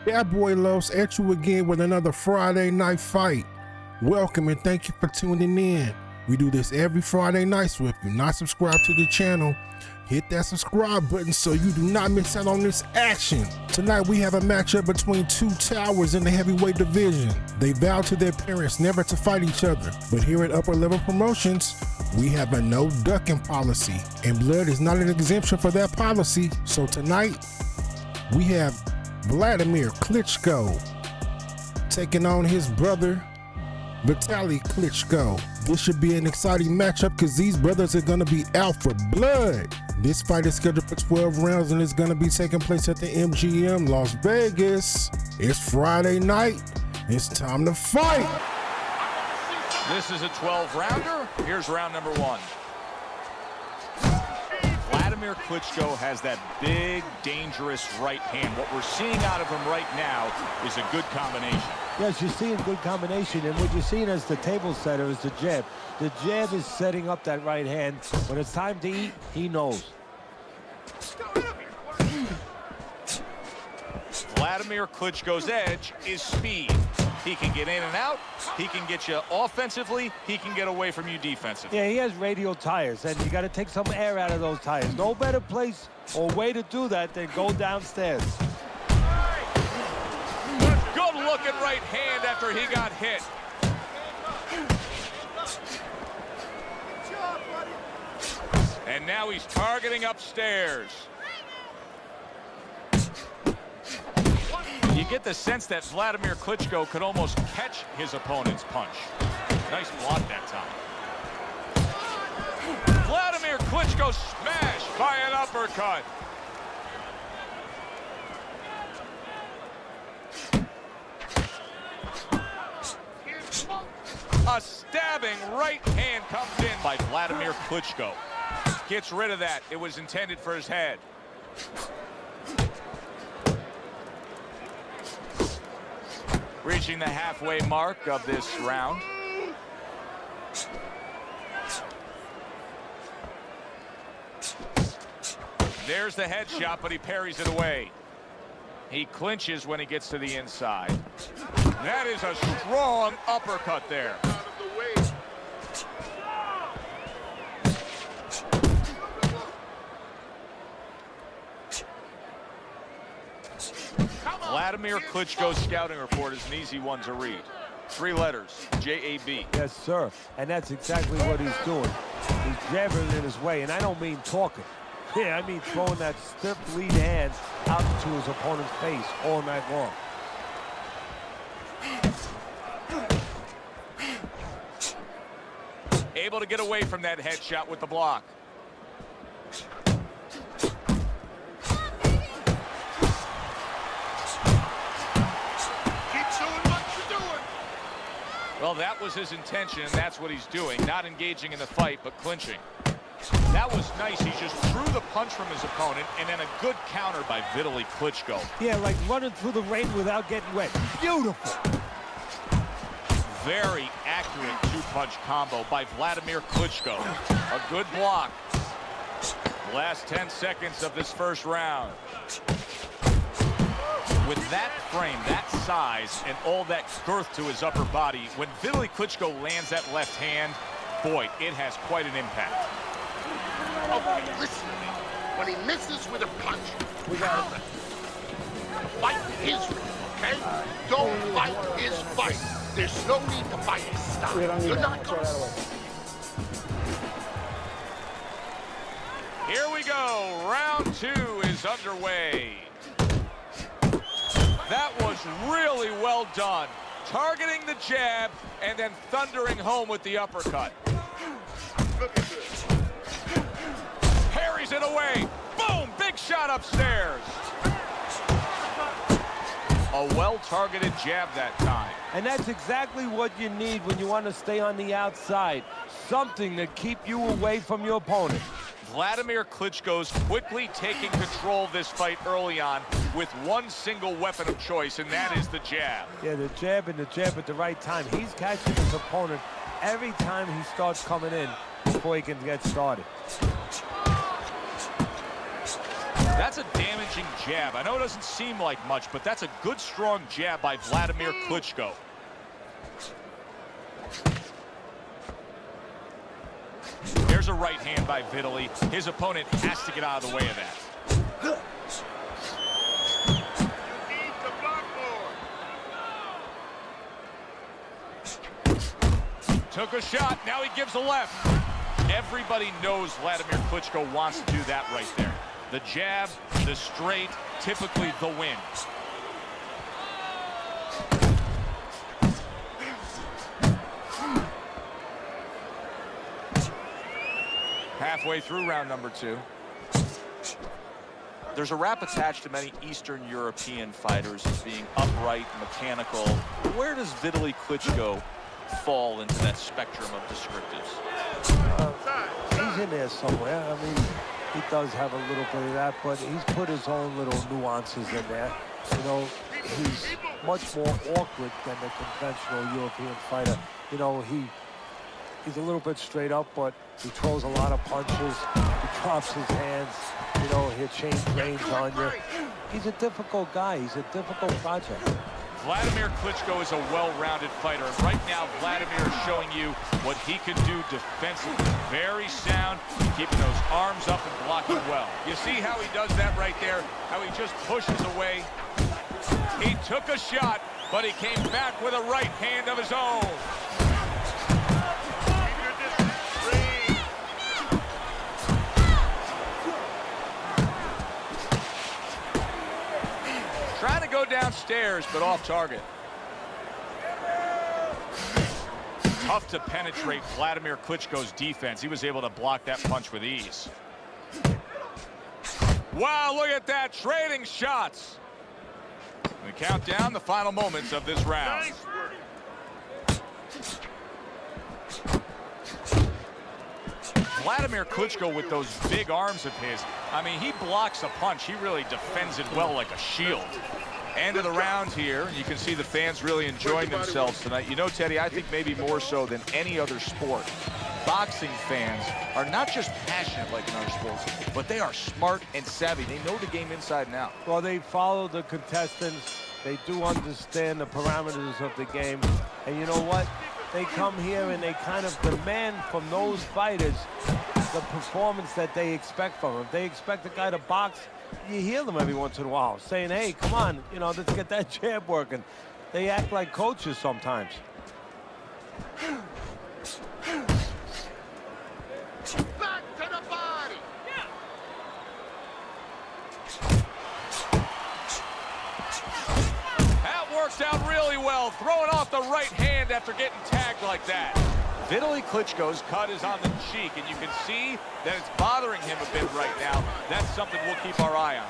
That boy Los at you again with another Friday night fight. Welcome and thank you for tuning in. We do this every Friday night, so if you're not subscribed to the channel, hit that subscribe button so you do not miss out on this action. Tonight we have a matchup between two towers in the heavyweight division. They vowed to their parents never to fight each other, but here at Upper Level Promotions, we have a no ducking policy, and blood is not an exemption for that policy. So tonight, we have Wladimir Klitschko taking on his brother, Vitali Klitschko. This should be an exciting matchup because these brothers are going to be out for blood. This fight is scheduled for 12 rounds and it's going to be taking place at the MGM Las Vegas. It's Friday night. It's time to fight. This is a 12-rounder. Here's round number one. Wladimir Klitschko has that big, dangerous right hand. What we're seeing out of him right now is a good combination. Yes, you're seeing good combination, and what you're seeing as the table setter is the jab. The jab is setting up that right hand. When it's time to eat, he knows. Wladimir Klitschko's edge is speed. He can get in and out, he can get you offensively, he can get away from you defensively. Yeah, he has radial tires, and you got to take some air out of those tires. No better place or way to do that than go downstairs. Good-looking right hand after he got hit. And now he's targeting upstairs. You get the sense that Wladimir Klitschko could almost catch his opponent's punch. Nice block that time. Wladimir Klitschko smashed by an uppercut. A stabbing right hand comes in by Wladimir Klitschko. Gets rid of that. It was intended for his head. Reaching the halfway mark of this round. There's the headshot, but he parries it away. He clinches when he gets to the inside. That is a strong uppercut there. Wladimir Klitschko's scouting report is an easy one to read. 3 letters, J-A-B. Yes, sir. And that's exactly what he's doing. He's jabbing in his way, and I don't mean talking. Yeah, I mean throwing that stiff lead hand out to his opponent's face all night long. Able to get away from that headshot with the block. Well, that was his intention, and that's what he's doing. Not engaging in the fight, but clinching. That was nice. He just threw the punch from his opponent, and then a good counter by Vitali Klitschko. Yeah, like running through the rain without getting wet. Beautiful. Very accurate two-punch combo by Wladimir Klitschko. A good block. Last 10 seconds of this first round. With that frame, that size, and all that girth to his upper body, when Vitali Klitschko lands that left hand, boy, it has quite an impact. Okay, listen to me. When he misses with a punch, We got it. fight his rhythm, okay? Don't fight his fight. There's no need to fight his style. You're not gonna... Here we go. Round 2 is underway. That was really well done. Targeting the jab and then thundering home with the uppercut. Look at this. Parries it away. Boom! Big shot upstairs. A well-targeted jab that time. And that's exactly what you need when you want to stay on the outside. Something to keep you away from your opponent. Wladimir Klitschko's quickly taking control of this fight early on with one single weapon of choice, and that is the jab. Yeah, the jab and the jab at the right time. He's catching his opponent every time he starts coming in before he can get started. That's a damaging jab. I know it doesn't seem like much, but that's a good, strong jab by Wladimir Klitschko. There's a right hand by Vitali. His opponent has to get out of the way of that. Took a shot. Now he gives a left. Everybody knows Wladimir Klitschko wants to do that right there. The jab, the straight, typically the win. Halfway through round number 2. There's a rap attached to many Eastern European fighters as being upright, mechanical. Where does Vitali Klitschko fall into that spectrum of descriptives? He's in there somewhere. I mean, he does have a little bit of that, but he's put his own little nuances in there. You know, he's much more awkward than the conventional European fighter. You know, he's a little bit straight up, but he throws a lot of punches. He drops his hands. You know, he'll change range on you. He's a difficult guy. He's a difficult project. Wladimir Klitschko is a well-rounded fighter. And right now, Wladimir is showing you what he can do defensively. Very sound, keeping those arms up and blocking well. You see how he does that right there? How he just pushes away. He took a shot, but he came back with a right hand of his own. Trying to go downstairs, but off target. Tough to penetrate Wladimir Klitschko's defense. He was able to block that punch with ease. Wow, look at that, trading shots. We count down the final moments of this round. Wladimir Klitschko with those big arms of his, I mean, he blocks a punch. He really defends it well like a shield. End of the round here. You can see the fans really enjoying themselves tonight. You know, Teddy, I think maybe more so than any other sport, boxing fans are not just passionate like in other sports, but they are smart and savvy. They know the game inside and out. Well, they follow the contestants. They do understand the parameters of the game. And you know what? They come here and they kind of demand from those fighters the performance that they expect from them. If they expect a guy to box, you hear them every once in a while saying, hey, come on, you know, let's get that jab working. They act like coaches sometimes. Back to the body. That worked out really well, throwing off the right hand after getting tagged like that. Vitali Klitschko's cut is on the cheek, and you can see that it's bothering him a bit right now. That's something we'll keep our eye on.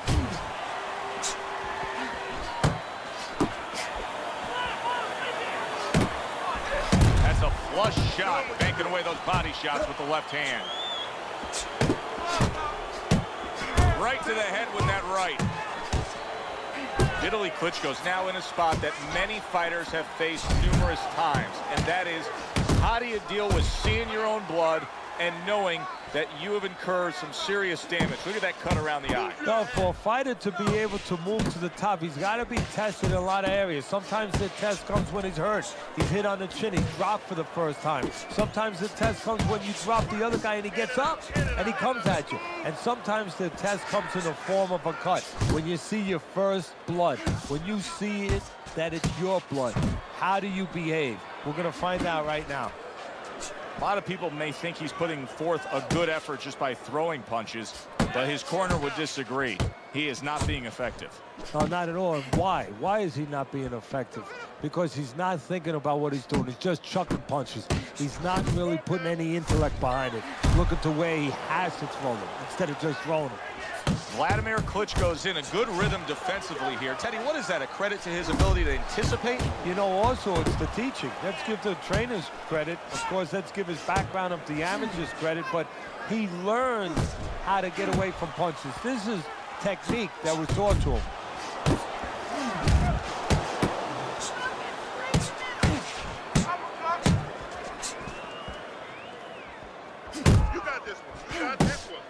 That's a flush shot, banking away those body shots with the left hand. Right to the head with that right. Vitali Klitschko's now in a spot that many fighters have faced numerous times, and that is, how do you deal with seeing your own blood and knowing that you have incurred some serious damage? Look at that cut around the eye. No, for a fighter to be able to move to the top, he's got to be tested in a lot of areas. Sometimes the test comes when he's hurt. He's hit on the chin. He's dropped for the first time. Sometimes the test comes when you drop the other guy and he gets up and he comes at you. And sometimes the test comes in the form of a cut. When you see your first blood, when you see it, that it's your blood, how do you behave? We're going to find out right now. A lot of people may think he's putting forth a good effort just by throwing punches, but his corner would disagree. He is not being effective. No, not at all. And why? Why is he not being effective? Because he's not thinking about what he's doing. He's just chucking punches. He's not really putting any intellect behind it. Looking to where he has to throw them instead of just throwing them. Wladimir Klitschko's in a good rhythm defensively here. Teddy, what is that, a credit to his ability to anticipate? You know, also, it's the teaching. Let's give the trainers credit. Of course, let's give his background of the amateurs credit, but he learned how to get away from punches. This is technique that was taught to him. You got this one. You got this one.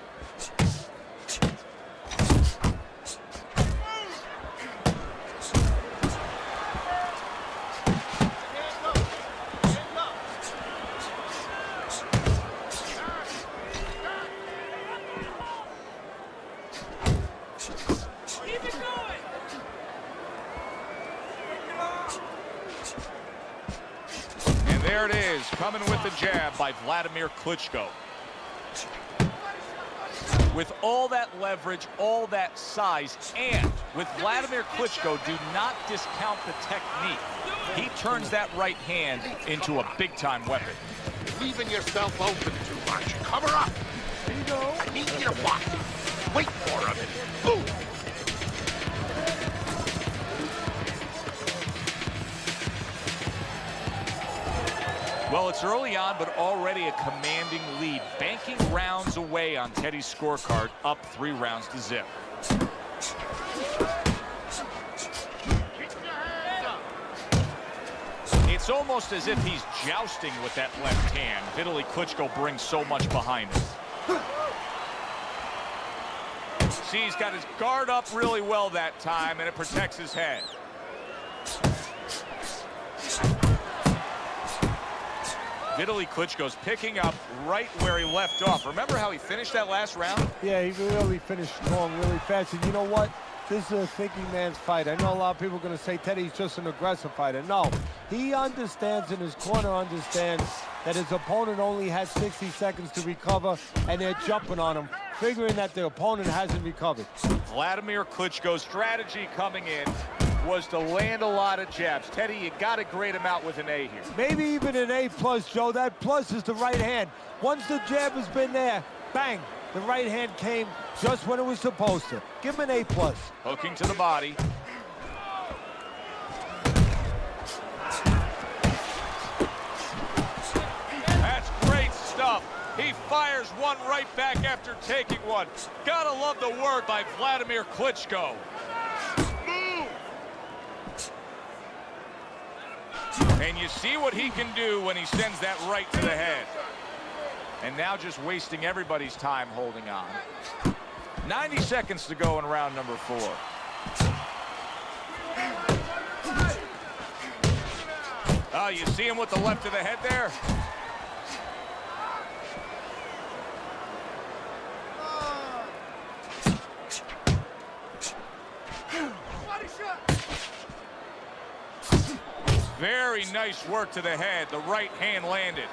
there it is, coming with the jab by Wladimir Klitschko. With all that leverage, all that size, and with Wladimir Klitschko, do not discount the technique. He turns that right hand into a big-time weapon. Leaving yourself open too much. Cover up. There you go. I need you to block it. Wait for him. Boom. Well, it's early on, but already a commanding lead. Banking rounds away on Teddy's scorecard, up 3 rounds to zip. It's almost as if he's jousting with that left hand. Vitali Klitschko brings so much behind him. See, he's got his guard up really well that time, and it protects his head. Vitali Klitschko's picking up right where he left off. Remember how he finished that last round? Yeah, he really finished strong, really fast. And you know what? This is a thinking man's fight. I know a lot of people are going to say Teddy's just an aggressive fighter. No, he understands, and his corner understands, that his opponent only has 60 seconds to recover, and they're jumping on him, figuring that the opponent hasn't recovered. Wladimir Klitschko's strategy coming in was to land a lot of jabs. Teddy, you got to grade him out with an A here. Maybe even an A+, Joe. That plus is the right hand. Once the jab has been there, bang, the right hand came just when it was supposed to. Give him an A+. Hooking to the body. That's great stuff. He fires one right back after taking one. Gotta love the work by Wladimir Klitschko. And you see what he can do when he sends that right to the head. And now just wasting everybody's time holding on. 90 seconds to go in round number 4. Oh, you see him with the left to the head there? Very nice work to the head. The right hand landed.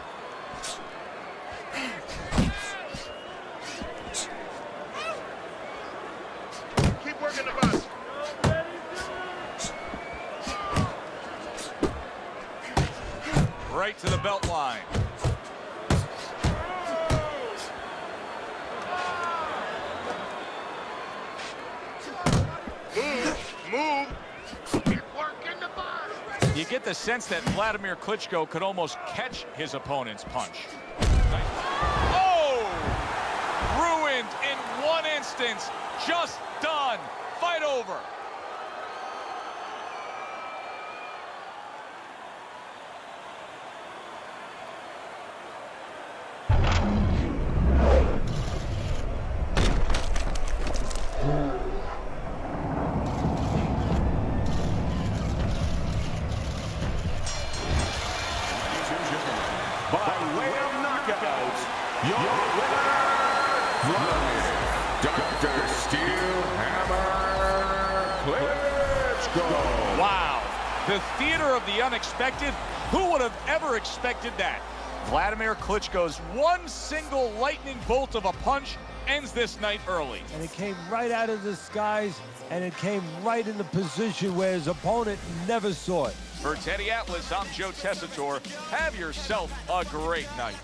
Keep working the bus. Right to the belt line. Move. Keep working the bus. You get the sense that Wladimir Klitschko could almost catch his opponent's punch. Oh! Ruined in one instance. Just done. Fight over. By way of knockout, your winner, Wladimir Dr. Steel Hammer Klitschko. Wow. The theater of the unexpected. Who would have ever expected that? Wladimir Klitschko's one single lightning bolt of a punch ends this night early. And it came right out of the skies, and it came right in the position where his opponent never saw it. For Teddy Atlas, I'm Joe Tessitore. Have yourself a great night.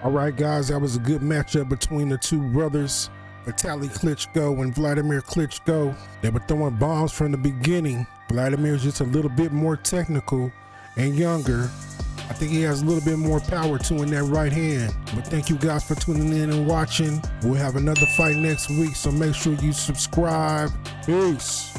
All right, guys, that was a good matchup between the two brothers, Vitali Klitschko and Wladimir Klitschko. They were throwing bombs from the beginning. Vladimir's just a little bit more technical and younger. I think he has a little bit more power too in that right hand. But thank you guys for tuning in and watching. We'll have another fight next week, so make sure you subscribe. Peace.